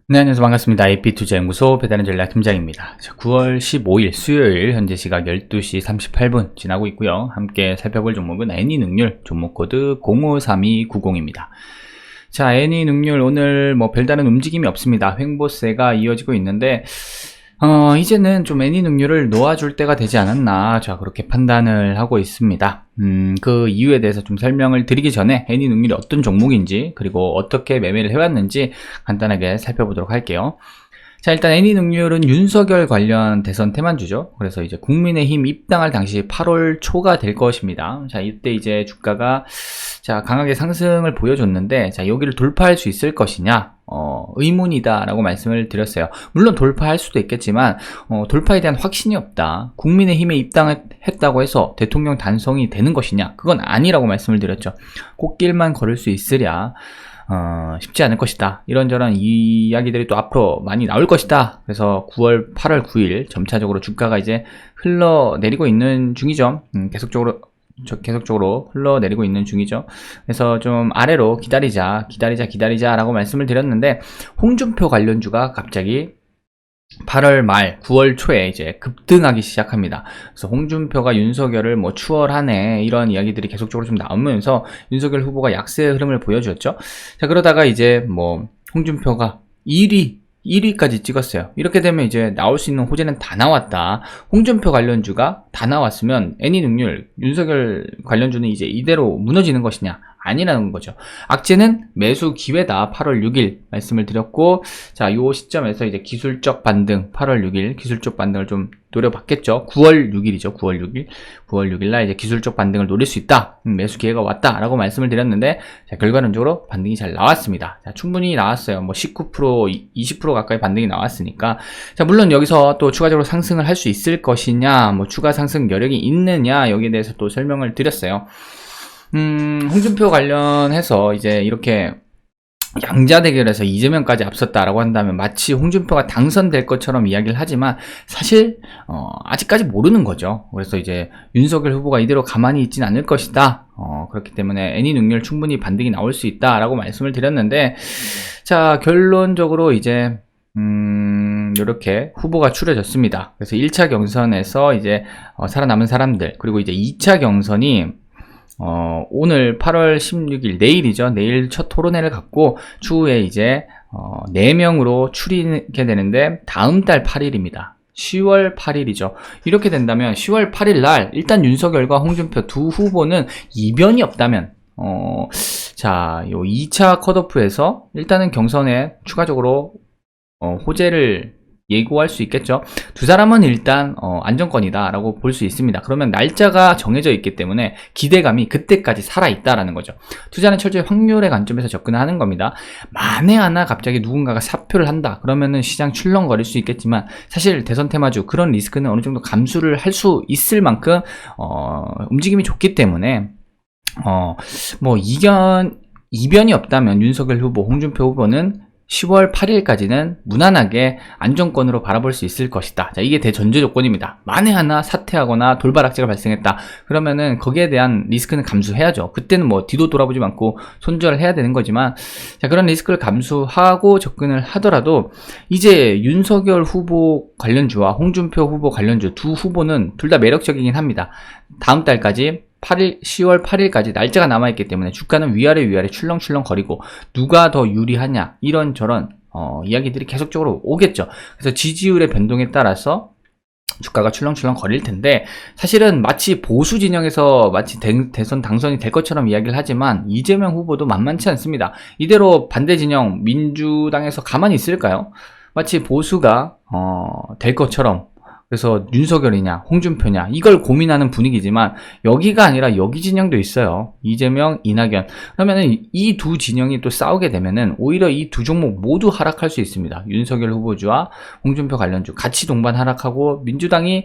네, 안녕하세요. 반갑습니다. IP투자연구소 배달의 전략 팀장입니다. 9월 15일 수요일 현재 시각 12시 38분 지나고 있고요. 함께 살펴볼 종목은 애니능률 종목 코드 053290입니다. 자, 애니능률 오늘 뭐 별다른 움직임이 없습니다. 횡보세가 이어지고 있는데 이제는 좀 애니능률을 놓아줄 때가 되지 않았나, 자, 그렇게 판단을 하고 있습니다. 그 이유에 대해서 좀 설명을 드리기 전에 애니능률이 어떤 종목인지, 그리고 어떻게 매매를 해왔는지 간단하게 살펴보도록 할게요. 자, 일단 애니능률은 윤석열 관련 대선 테마주죠. 그래서 이제 국민의힘 입당할 당시 8월 초가 될 것입니다. 자, 이때 이제 주가가 자, 강하게 상승을 보여줬는데, 자, 여기를 돌파할 수 있을 것이냐? 의문이다 라고 말씀을 드렸어요. 물론 돌파할 수도 있겠지만 돌파에 대한 확신이 없다. 국민의힘에 입당을 했다고 해서 대통령 단성이 되는 것이냐? 그건 아니라고 말씀을 드렸죠. 꽃길만 걸을 수 있으랴 쉽지 않을 것이다. 이런저런 이야기들이 또 앞으로 많이 나올 것이다. 그래서 8월 9일 점차적으로 주가가 이제 흘러내리고 있는 중이죠. 계속적으로 흘러내리고 있는 중이죠. 그래서 좀 아래로 기다리자 라고 말씀을 드렸는데, 홍준표 관련주가 갑자기 8월 말 9월 초에 이제 급등하기 시작합니다. 그래서 홍준표가 윤석열을 뭐 추월하네, 이런 이야기들이 계속적으로 좀 나오면서 윤석열 후보가 약세의 흐름을 보여주었죠. 자, 그러다가 이제 뭐 홍준표가 1위까지 찍었어요. 이렇게 되면 이제 나올 수 있는 호재는 다 나왔다. 홍준표 관련주가 다 나왔으면 애니능률, 윤석열 관련주는 이제 이대로 무너지는 것이냐? 아니라는 거죠. 악재는 매수 기회다. 8월 6일 말씀을 드렸고, 자, 요 시점에서 이제 기술적 반등, 8월 6일 기술적 반등을 좀 노려봤겠죠. 9월 6일이죠. 9월 6일 날 이제 기술적 반등을 노릴 수 있다. 매수 기회가 왔다. 라고 말씀을 드렸는데, 자, 결과론적으로 반등이 잘 나왔습니다. 자, 충분히 나왔어요. 뭐 19%, 20% 가까이 반등이 나왔으니까. 자, 물론 여기서 또 추가적으로 상승을 할 수 있을 것이냐, 뭐 추가 상승 여력이 있느냐, 여기에 대해서 또 설명을 드렸어요. 홍준표 관련해서 이제 이렇게 양자 대결에서 이재명까지 앞섰다라고 한다면 마치 홍준표가 당선될 것처럼 이야기를 하지만 사실 아직까지 모르는 거죠. 그래서 이제 윤석열 후보가 이대로 가만히 있진 않을 것이다. 그렇기 때문에 애니능률 충분히 반등이 나올 수 있다라고 말씀을 드렸는데, 자, 결론적으로 이제 이렇게 후보가 추려졌습니다. 그래서 1차 경선에서 이제 살아남은 사람들, 그리고 이제 2차 경선이 오늘 8월 16일 내일이죠. 내일 첫 토론회를 갖고 추후에 이제 4명으로 추리게 되는데, 다음 달 8일입니다. 10월 8일이죠. 이렇게 된다면 10월 8일 날 일단 윤석열과 홍준표 두 후보는 이변이 없다면 자, 요 2차 컷오프에서 일단은 경선에 추가적으로 호재를 예고할 수 있겠죠. 두 사람은 일단 안정권이다 라고 볼 수 있습니다. 그러면 날짜가 정해져 있기 때문에 기대감이 그때까지 살아있다라는 거죠. 투자는 철저히 확률의 관점에서 접근하는 겁니다. 만에 하나 갑자기 누군가가 사표를 한다 그러면은 시장 출렁거릴 수 있겠지만, 사실 대선 테마주 그런 리스크는 어느 정도 감수를 할 수 있을 만큼 움직임이 좋기 때문에 뭐 이변이 없다면 윤석열 후보, 홍준표 후보는 10월 8일까지는 무난하게 안정권으로 바라볼 수 있을 것이다. 자, 이게 대전제 조건입니다. 만에 하나 사퇴하거나 돌발 악재가 발생했다. 그러면은 거기에 대한 리스크는 감수해야죠. 그때는 뭐 뒤도 돌아보지 않고 손절을 해야 되는 거지만, 자, 그런 리스크를 감수하고 접근을 하더라도 이제 윤석열 후보 관련주와 홍준표 후보 관련주 두 후보는 둘 다 매력적이긴 합니다. 다음 달까지 10월 8일까지 날짜가 남아있기 때문에 주가는 위아래 출렁출렁 거리고 누가 더 유리하냐, 이런저런 이야기들이 계속적으로 오겠죠. 그래서 지지율의 변동에 따라서 주가가 출렁출렁 거릴 텐데, 사실은 마치 보수 진영에서 마치 대선 당선이 될 것처럼 이야기를 하지만 이재명 후보도 만만치 않습니다. 이대로 반대 진영 민주당에서 가만히 있을까요? 마치 보수가 될 것처럼, 그래서 윤석열이냐 홍준표냐 이걸 고민하는 분위기지만, 여기가 아니라 여기 진영도 있어요. 이재명, 이낙연. 그러면은 이 두 진영이 또 싸우게 되면은 오히려 이 두 종목 모두 하락할 수 있습니다. 윤석열 후보주와 홍준표 관련주 같이 동반 하락하고 민주당이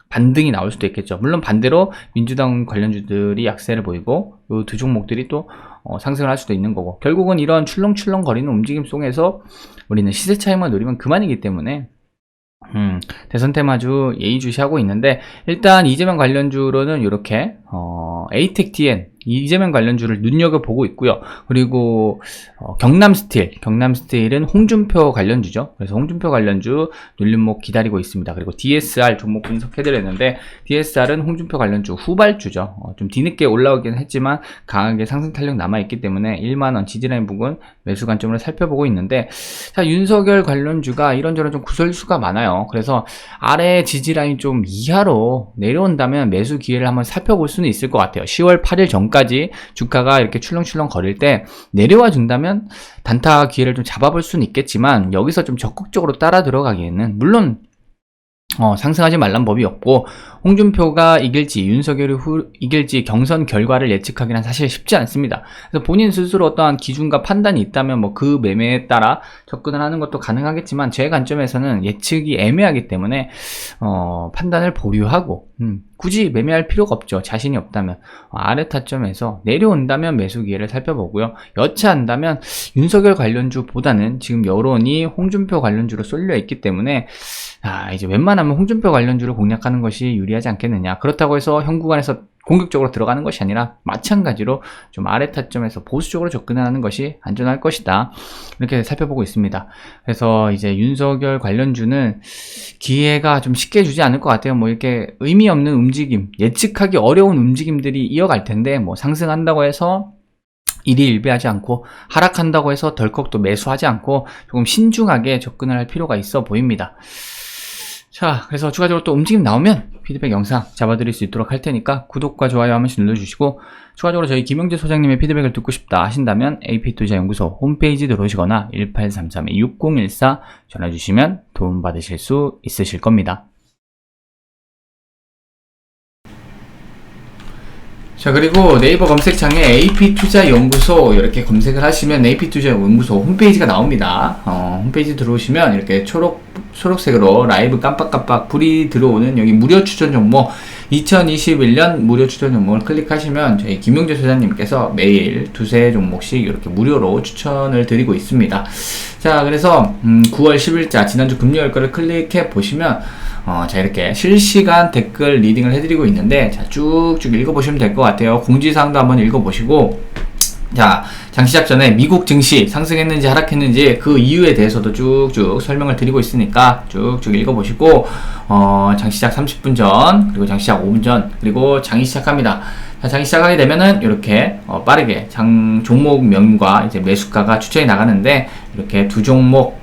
반등이 나올 수도 있겠죠. 물론 반대로 민주당 관련주들이 약세를 보이고 이 두 종목들이 또 상승을 할 수도 있는 거고, 결국은 이런 출렁출렁 거리는 움직임 속에서 우리는 시세 차익만 노리면 그만이기 때문에 대선 테마주 예의주시하고 있는데, 일단 이재명 관련주로는 이렇게 에이텍 TN 이재명 관련주를 눈여겨보고 있고요. 그리고 경남스틸은 홍준표 관련주죠. 그래서 홍준표 관련주 눌림목 기다리고 있습니다. 그리고 DSR 종목 분석해드렸는데 DSR은 홍준표 관련주 후발주죠. 좀 뒤늦게 올라오긴 했지만 강하게 상승 탄력 남아있기 때문에 1만원 지지라인 부근 매수 관점으로 살펴보고 있는데, 자, 윤석열 관련주가 이런저런 좀 구설수가 많아요. 그래서 아래 지지라인 좀 이하로 내려온다면 매수 기회를 한번 살펴볼 수는 있을 것 같아요. 10월 8일 전까지 주가가 이렇게 출렁출렁 거릴 때 내려와 준다면 단타 기회를 좀 잡아볼 수는 있겠지만, 여기서 좀 적극적으로 따라 들어가기에는 물론 상승하지 말란 법이 없고, 홍준표가 이길지 윤석열이 이길지 경선 결과를 예측하기는 사실 쉽지 않습니다. 그래서 본인 스스로 어떠한 기준과 판단이 있다면 뭐 그 매매에 따라 접근을 하는 것도 가능하겠지만, 제 관점에서는 예측이 애매하기 때문에 판단을 보류하고 굳이 매매할 필요가 없죠. 자신이 없다면 아래 타점에서 내려온다면 매수 기회를 살펴보고요. 여차한다면 윤석열 관련주보다는 지금 여론이 홍준표 관련주로 쏠려 있기 때문에 이제 웬만하면 홍준표 관련주를 공략하는 것이 유리하지 않겠느냐. 그렇다고 해서 현 구간에서 공격적으로 들어가는 것이 아니라 마찬가지로 좀 아래 타점에서 보수적으로 접근하는 것이 안전할 것이다. 이렇게 살펴보고 있습니다. 그래서 이제 윤석열 관련주는 기회가 좀 쉽게 주지 않을 것 같아요. 뭐 이렇게 의미 없는 움직임, 예측하기 어려운 움직임들이 이어갈 텐데, 뭐 상승한다고 해서 일희일비하지 않고 하락한다고 해서 덜컥 또 매수하지 않고 조금 신중하게 접근을 할 필요가 있어 보입니다. 자, 그래서 추가적으로 또 움직임 나오면 피드백 영상 잡아드릴 수 있도록 할 테니까 구독과 좋아요 한 번씩 눌러주시고, 추가적으로 저희 김영재 소장님의 피드백을 듣고 싶다 하신다면 AP투자연구소 홈페이지 들어오시거나 1833-6014 전화주시면 도움받으실 수 있으실 겁니다. 자, 그리고 네이버 검색창에 AP투자연구소 이렇게 검색을 하시면 AP투자연구소 홈페이지가 나옵니다. 홈페이지 들어오시면 이렇게 초록색으로 라이브 깜빡깜빡 불이 들어오는 여기 무료 추천 종목 2021년 무료 추천 종목을 클릭하시면 저희 김용재 소장님께서 매일 두세 종목씩 이렇게 무료로 추천을 드리고 있습니다. 자, 그래서 9월 10일자 지난주 금요일 거를 클릭해 보시면 자, 이렇게 실시간 댓글 리딩을 해드리고 있는데, 자, 쭉쭉 읽어보시면 될 것 같아요. 공지사항도 한번 읽어보시고, 자, 장시작 전에 미국 증시 상승했는지 하락했는지 그 이유에 대해서도 쭉쭉 설명을 드리고 있으니까 쭉쭉 읽어보시고, 장시작 30분 전, 그리고 장시작 5분 전, 그리고 장이 시작합니다. 자, 장이 시작하게 되면은 이렇게 빠르게 종목명과 이제 매수가가 추천이 나가는데, 이렇게 두 종목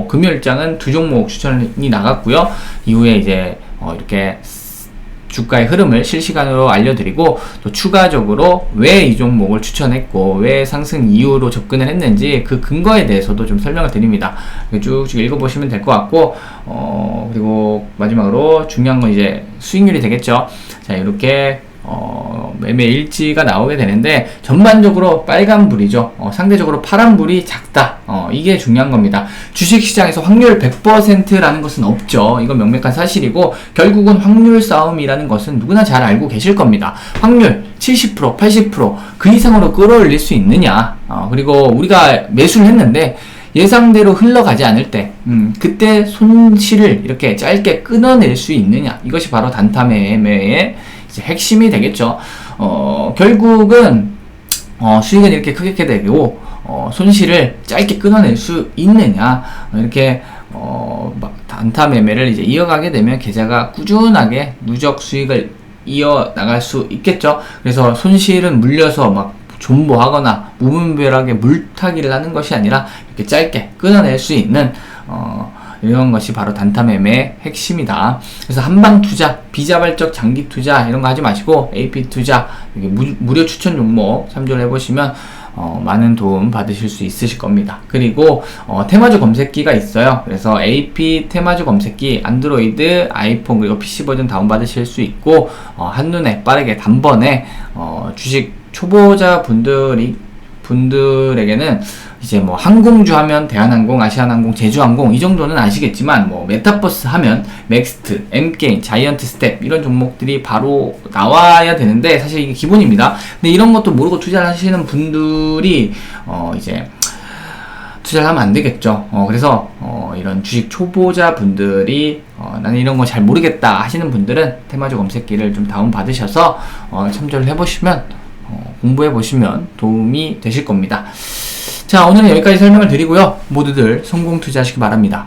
금요일장은 두 종목 추천이 나갔고요. 이후에 이제 이렇게 주가의 흐름을 실시간으로 알려드리고, 또 추가적으로 왜 이 종목을 추천했고 왜 상승 이유로 접근을 했는지 그 근거에 대해서도 좀 설명을 드립니다. 쭉쭉 읽어보시면 될 것 같고, 그리고 마지막으로 중요한 건 이제 수익률이 되겠죠. 자, 이렇게 매매 일지가 나오게 되는데, 전반적으로 빨간불이죠. 상대적으로 파란불이 작다. 이게 중요한 겁니다. 주식시장에서 확률 100%라는 것은 없죠. 이건 명백한 사실이고, 결국은 확률 싸움이라는 것은 누구나 잘 알고 계실 겁니다. 확률 70%, 80% 그 이상으로 끌어올릴 수 있느냐. 그리고 우리가 매수를 했는데 예상대로 흘러가지 않을 때, 그때 손실을 이렇게 짧게 끊어낼 수 있느냐. 이것이 바로 단타 매매의 이제 핵심이 되겠죠. 결국은 수익은 이렇게 크게 되고 손실을 짧게 끊어낼 수 있느냐. 이렇게 단타 매매를 이제 이어가게 되면 계좌가 꾸준하게 누적 수익을 이어나갈 수 있겠죠. 그래서 손실은 물려서 막 존버하거나 무분별하게 물타기를 하는 것이 아니라 이렇게 짧게 끊어낼 수 있는 이런 것이 바로 단타 매매의 핵심이다. 그래서 한방 투자, 비자발적 장기 투자 이런 거 하지 마시고 AP 투자, 무료 추천 종목 참조를 해보시면 많은 도움 받으실 수 있으실 겁니다. 그리고 테마주 검색기가 있어요. 그래서 AP 테마주 검색기 안드로이드, 아이폰 그리고 PC 버전 다운받으실 수 있고, 한눈에 빠르게 단번에 주식 초보자 분들에게는 이제 뭐 항공주 하면 대한항공, 아시아나항공, 제주항공 이 정도는 아시겠지만, 뭐 메타버스 하면 맥스트, M게인, 자이언트 스텝 이런 종목들이 바로 나와야 되는데 사실 이게 기본입니다. 근데 이런 것도 모르고 투자를 하시는 분들이 이제 투자를 하면 안 되겠죠. 그래서 이런 주식 초보자 분들이 나는 이런 거 잘 모르겠다 하시는 분들은 테마주 검색기를 좀 다운 받으셔서 참조를 해보시면 공부해 보시면 도움이 되실 겁니다. 자, 오늘은 여기까지 설명을 드리고요. 모두들 성공 투자하시기 바랍니다.